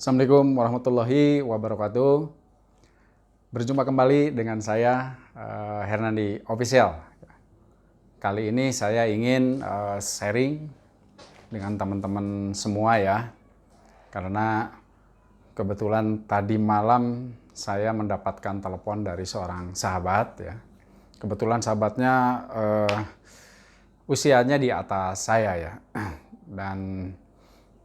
Assalamualaikum warahmatullahi wabarakatuh. Berjumpa kembali dengan saya Hernandi Official. Kali ini saya ingin sharing dengan teman-teman semua ya. Karena kebetulan tadi malam saya mendapatkan telepon dari seorang sahabat ya. Kebetulan sahabatnya usianya di atas saya ya. Dan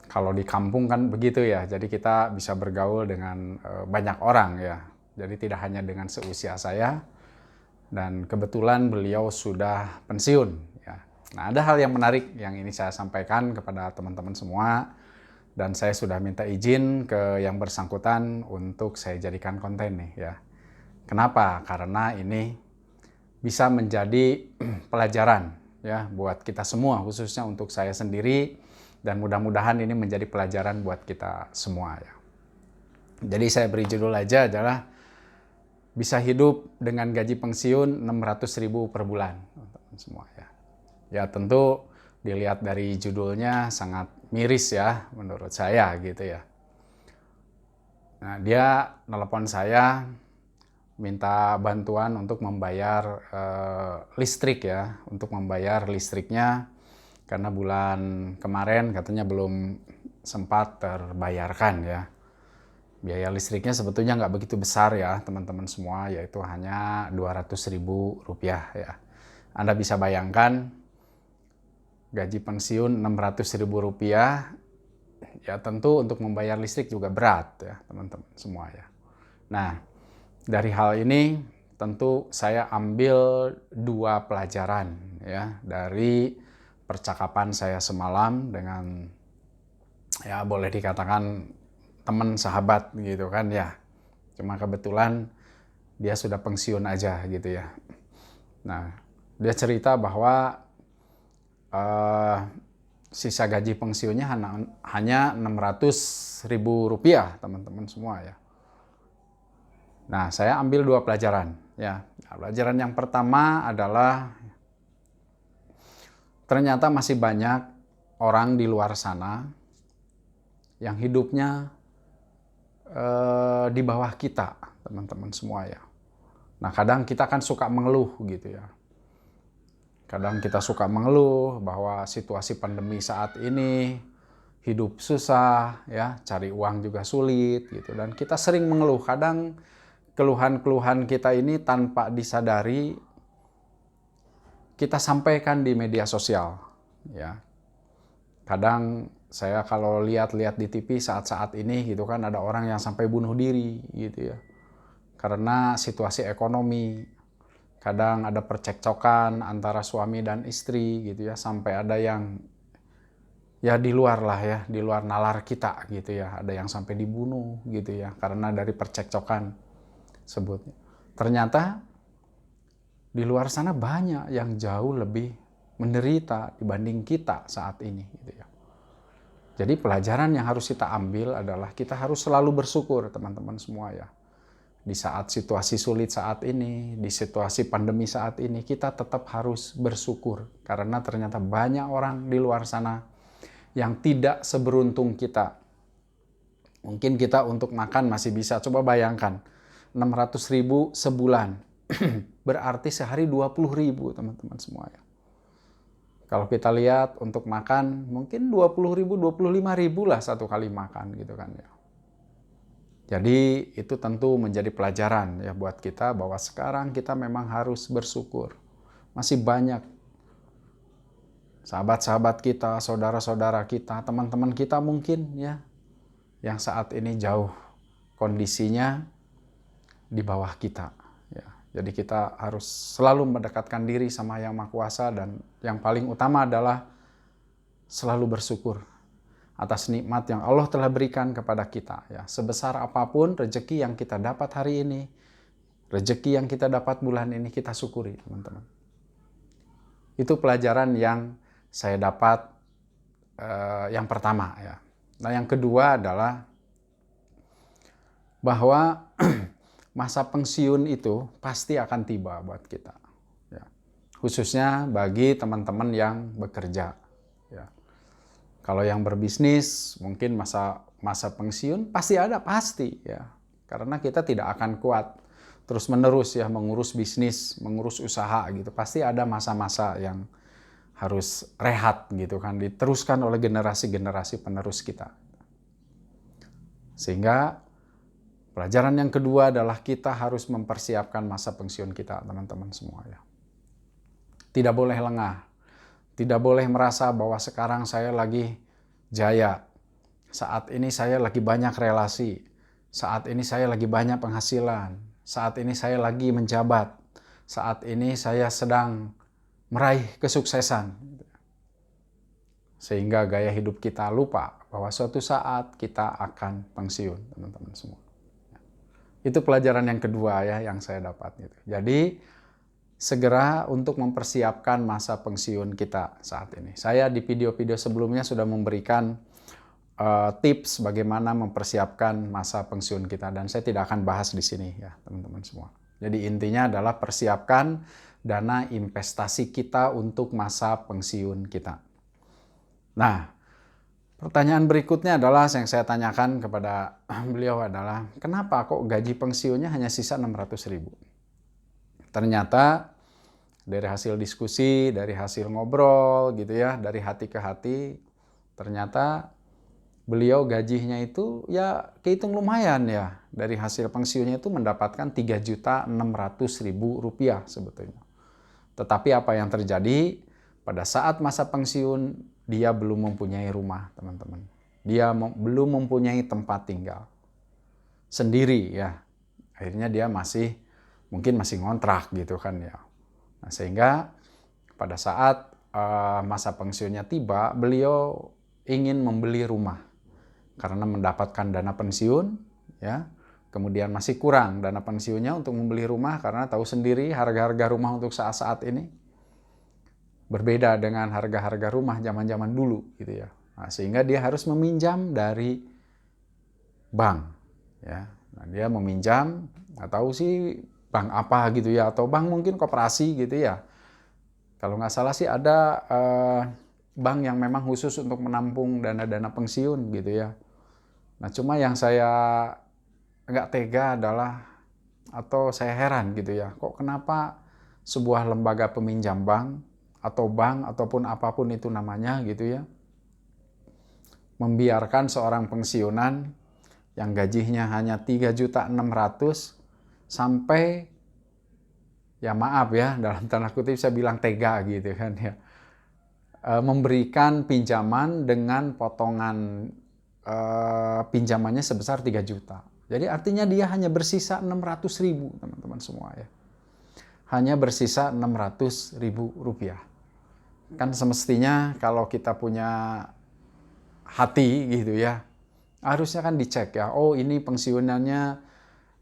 kalau di kampung kan begitu ya, jadi kita bisa bergaul dengan banyak orang ya. Jadi tidak hanya dengan seusia saya, dan kebetulan beliau sudah pensiun ya. Nah, ada hal yang menarik yang ini saya sampaikan kepada teman-teman semua, dan saya sudah minta izin ke yang bersangkutan untuk saya jadikan konten nih ya. Kenapa? Karena ini bisa menjadi pelajaran ya buat kita semua, khususnya untuk saya sendiri. Dan mudah-mudahan ini menjadi pelajaran buat kita semua ya. Jadi saya beri judul aja adalah bisa hidup dengan gaji pensiun 600.000 per bulan, teman-teman semua ya. Ya tentu dilihat dari judulnya sangat miris ya menurut saya gitu ya. Nah, dia nelpon saya minta bantuan untuk membayar listrik ya, untuk membayar listriknya. Karena bulan kemarin katanya belum sempat terbayarkan ya. Biaya listriknya sebetulnya nggak begitu besar ya teman-teman semua, yaitu hanya Rp200.000 ya. Anda bisa bayangkan gaji pensiun Rp600.000 ya, tentu untuk membayar listrik juga berat ya teman-teman semua ya. Nah, dari hal ini tentu saya ambil dua pelajaran ya dari percakapan saya semalam dengan ya boleh dikatakan teman sahabat gitu kan ya. Cuma kebetulan dia sudah pensiun aja gitu ya. Nah, dia cerita bahwa sisa gaji pensiunnya hanya Rp600.000 teman-teman semua ya. Nah, saya ambil dua pelajaran ya. Nah, pelajaran yang pertama adalah ternyata masih banyak orang di luar sana yang hidupnya di bawah kita, teman-teman semua ya. Nah, kadang kita kan suka mengeluh gitu ya. Kadang kita suka mengeluh bahwa situasi pandemi saat ini hidup susah ya, cari uang juga sulit gitu. Dan kita sering mengeluh, kadang keluhan-keluhan kita ini tanpa disadari kita sampaikan di media sosial ya. Kadang saya kalau lihat-lihat di TV saat-saat ini gitu kan ada orang yang sampai bunuh diri gitu ya. Karena situasi ekonomi. Kadang ada percekcokan antara suami dan istri gitu ya, sampai ada yang ya di luar lah ya, di luar nalar kita gitu ya. Ada yang sampai dibunuh gitu ya karena dari percekcokan sebut. Ternyata di luar sana banyak yang jauh lebih menderita dibanding kita saat ini gitu ya. Jadi pelajaran yang harus kita ambil adalah kita harus selalu bersyukur teman-teman semua ya. Di saat situasi sulit saat ini, di situasi pandemi saat ini, kita tetap harus bersyukur. Karena ternyata banyak orang di luar sana yang tidak seberuntung kita. Mungkin kita untuk makan masih bisa, coba bayangkan 600.000 sebulan. Berarti sehari 20.000 teman-teman semua ya. Kalau kita lihat untuk makan mungkin 20.000, 25.000 lah satu kali makan gitu kan ya. Jadi itu tentu menjadi pelajaran ya buat kita bahwa sekarang kita memang harus bersyukur. Masih banyak sahabat-sahabat kita, saudara-saudara kita, teman-teman kita mungkin ya yang saat ini jauh kondisinya di bawah kita. Jadi kita harus selalu mendekatkan diri sama Yang Maha Kuasa, dan yang paling utama adalah selalu bersyukur atas nikmat yang Allah telah berikan kepada kita. Ya, sebesar apapun rezeki yang kita dapat hari ini, rezeki yang kita dapat bulan ini, kita syukuri teman-teman. Itu pelajaran yang saya dapat yang pertama ya. Nah, yang kedua adalah bahwa masa pensiun itu pasti akan tiba buat kita. Ya. Khususnya bagi teman-teman yang bekerja. Ya. Kalau yang berbisnis, mungkin masa pensiun pasti ada, pasti ya. Karena kita tidak akan kuat terus-menerus ya mengurus bisnis, mengurus usaha gitu. Pasti ada masa-masa yang harus rehat gitu kan, diteruskan oleh generasi-generasi penerus kita. Sehingga pelajaran yang kedua adalah kita harus mempersiapkan masa pensiun kita, teman-teman semua ya. Tidak boleh lengah. Tidak boleh merasa bahwa sekarang saya lagi jaya. Saat ini saya lagi banyak relasi. Saat ini saya lagi banyak penghasilan. Saat ini saya lagi menjabat. Saat ini saya sedang meraih kesuksesan. Sehingga gaya hidup kita lupa bahwa suatu saat kita akan pensiun, teman-teman semua. Itu pelajaran yang kedua ya yang saya dapat. Jadi segera untuk mempersiapkan masa pensiun kita saat ini. Saya di video-video sebelumnya sudah memberikan tips bagaimana mempersiapkan masa pensiun kita dan saya tidak akan bahas di sini ya teman-teman semua. Jadi intinya adalah persiapkan dana investasi kita untuk masa pensiun kita. Nah, pertanyaan berikutnya adalah yang saya tanyakan kepada beliau adalah kenapa kok gaji pensiunnya hanya sisa 600.000? Ternyata dari hasil diskusi, dari hasil ngobrol gitu ya, dari hati ke hati, ternyata beliau gajinya itu ya kehitung lumayan ya. Dari hasil pensiunnya itu mendapatkan Rp3.600.000 sebetulnya. Tetapi apa yang terjadi pada saat masa pensiun dia belum mempunyai rumah, teman-teman. Dia belum mempunyai tempat tinggal sendiri ya. Akhirnya dia mungkin masih ngontrak gitu kan ya. Nah, sehingga pada saat masa pensiunnya tiba, beliau ingin membeli rumah karena mendapatkan dana pensiun ya. Kemudian masih kurang dana pensiunnya untuk membeli rumah karena tahu sendiri harga-harga rumah untuk saat-saat ini berbeda dengan harga-harga rumah zaman-zaman dulu gitu ya. Nah, sehingga dia harus meminjam dari bank ya. Nah, dia meminjam, nggak tahu sih bank apa gitu ya, atau bank mungkin koperasi gitu ya. Kalau nggak salah sih ada bank yang memang khusus untuk menampung dana-dana pensiun gitu ya. Nah cuma yang saya nggak tega adalah, atau saya heran gitu ya, kok kenapa sebuah lembaga peminjam bank atau bank ataupun apapun itu namanya gitu ya, membiarkan seorang pensiunan yang gajinya hanya 3.600.000 sampai, ya maaf ya dalam tanda kutip saya bilang tega gitu kan ya, memberikan pinjaman dengan potongan pinjamannya sebesar 3 juta. Jadi artinya dia hanya bersisa 600.000 teman-teman semua ya. Hanya bersisa 600.000 rupiah. Kan semestinya kalau kita punya hati gitu ya, harusnya kan dicek ya, oh ini pensiunannya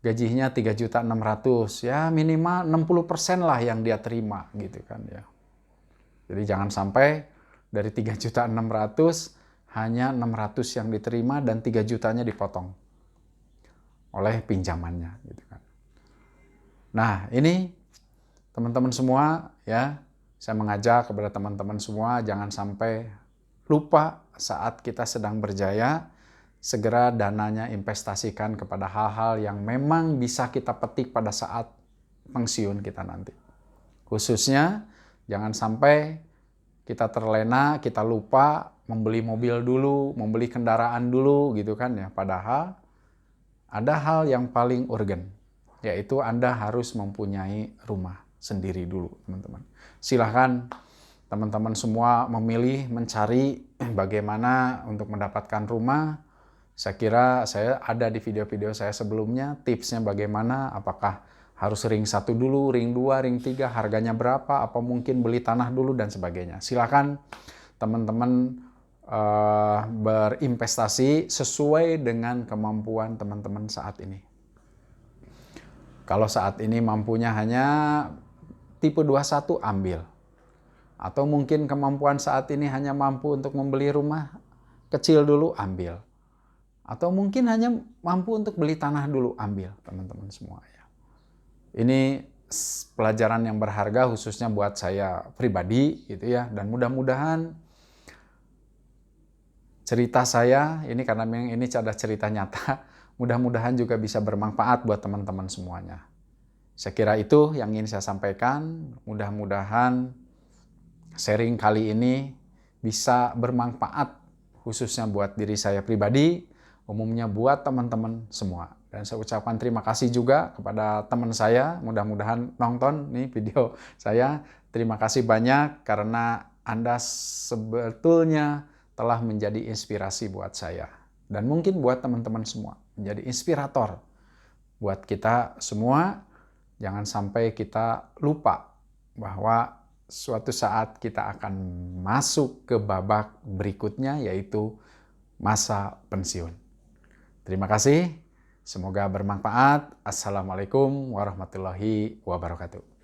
gajinya 3.600.000, ya minimal 60% lah yang dia terima gitu kan ya. Jadi jangan sampai dari 3.600.000 hanya 600 yang diterima dan 3 jutanya dipotong oleh pinjamannya gitu kan. Nah, ini teman-teman semua ya, saya mengajak kepada teman-teman semua jangan sampai lupa saat kita sedang berjaya, segera dananya investasikan kepada hal-hal yang memang bisa kita petik pada saat pensiun kita nanti. Khususnya jangan sampai kita terlena, kita lupa membeli mobil dulu, membeli kendaraan dulu gitu kan ya. Padahal ada hal yang paling urgen, yaitu Anda harus mempunyai rumah sendiri dulu, teman-teman. Silahkan teman-teman semua memilih, mencari bagaimana untuk mendapatkan rumah. Saya kira saya ada di video-video saya sebelumnya, tipsnya bagaimana, apakah harus ring 1 dulu, ring 2, ring 3, harganya berapa, apa mungkin beli tanah dulu, dan sebagainya. Silakan teman-teman berinvestasi sesuai dengan kemampuan teman-teman saat ini. Kalau saat ini mampunya hanya tipe 21, ambil. Atau mungkin kemampuan saat ini hanya mampu untuk membeli rumah kecil dulu, ambil. Atau mungkin hanya mampu untuk beli tanah dulu, ambil teman-teman semua ya. Ini pelajaran yang berharga khususnya buat saya pribadi gitu ya, dan mudah-mudahan cerita saya ini karena memang ini ada cerita nyata, mudah-mudahan juga bisa bermanfaat buat teman-teman semuanya. Saya kira itu yang ingin saya sampaikan. Mudah-mudahan sharing kali ini bisa bermanfaat khususnya buat diri saya pribadi, umumnya buat teman-teman semua. Dan saya ucapkan terima kasih juga kepada teman saya, mudah-mudahan nonton nih video saya. Terima kasih banyak karena Anda sebetulnya telah menjadi inspirasi buat saya. Dan mungkin buat teman-teman semua, menjadi inspirator buat kita semua. Jangan sampai kita lupa bahwa suatu saat kita akan masuk ke babak berikutnya, yaitu masa pensiun. Terima kasih, semoga bermanfaat. Assalamualaikum warahmatullahi wabarakatuh.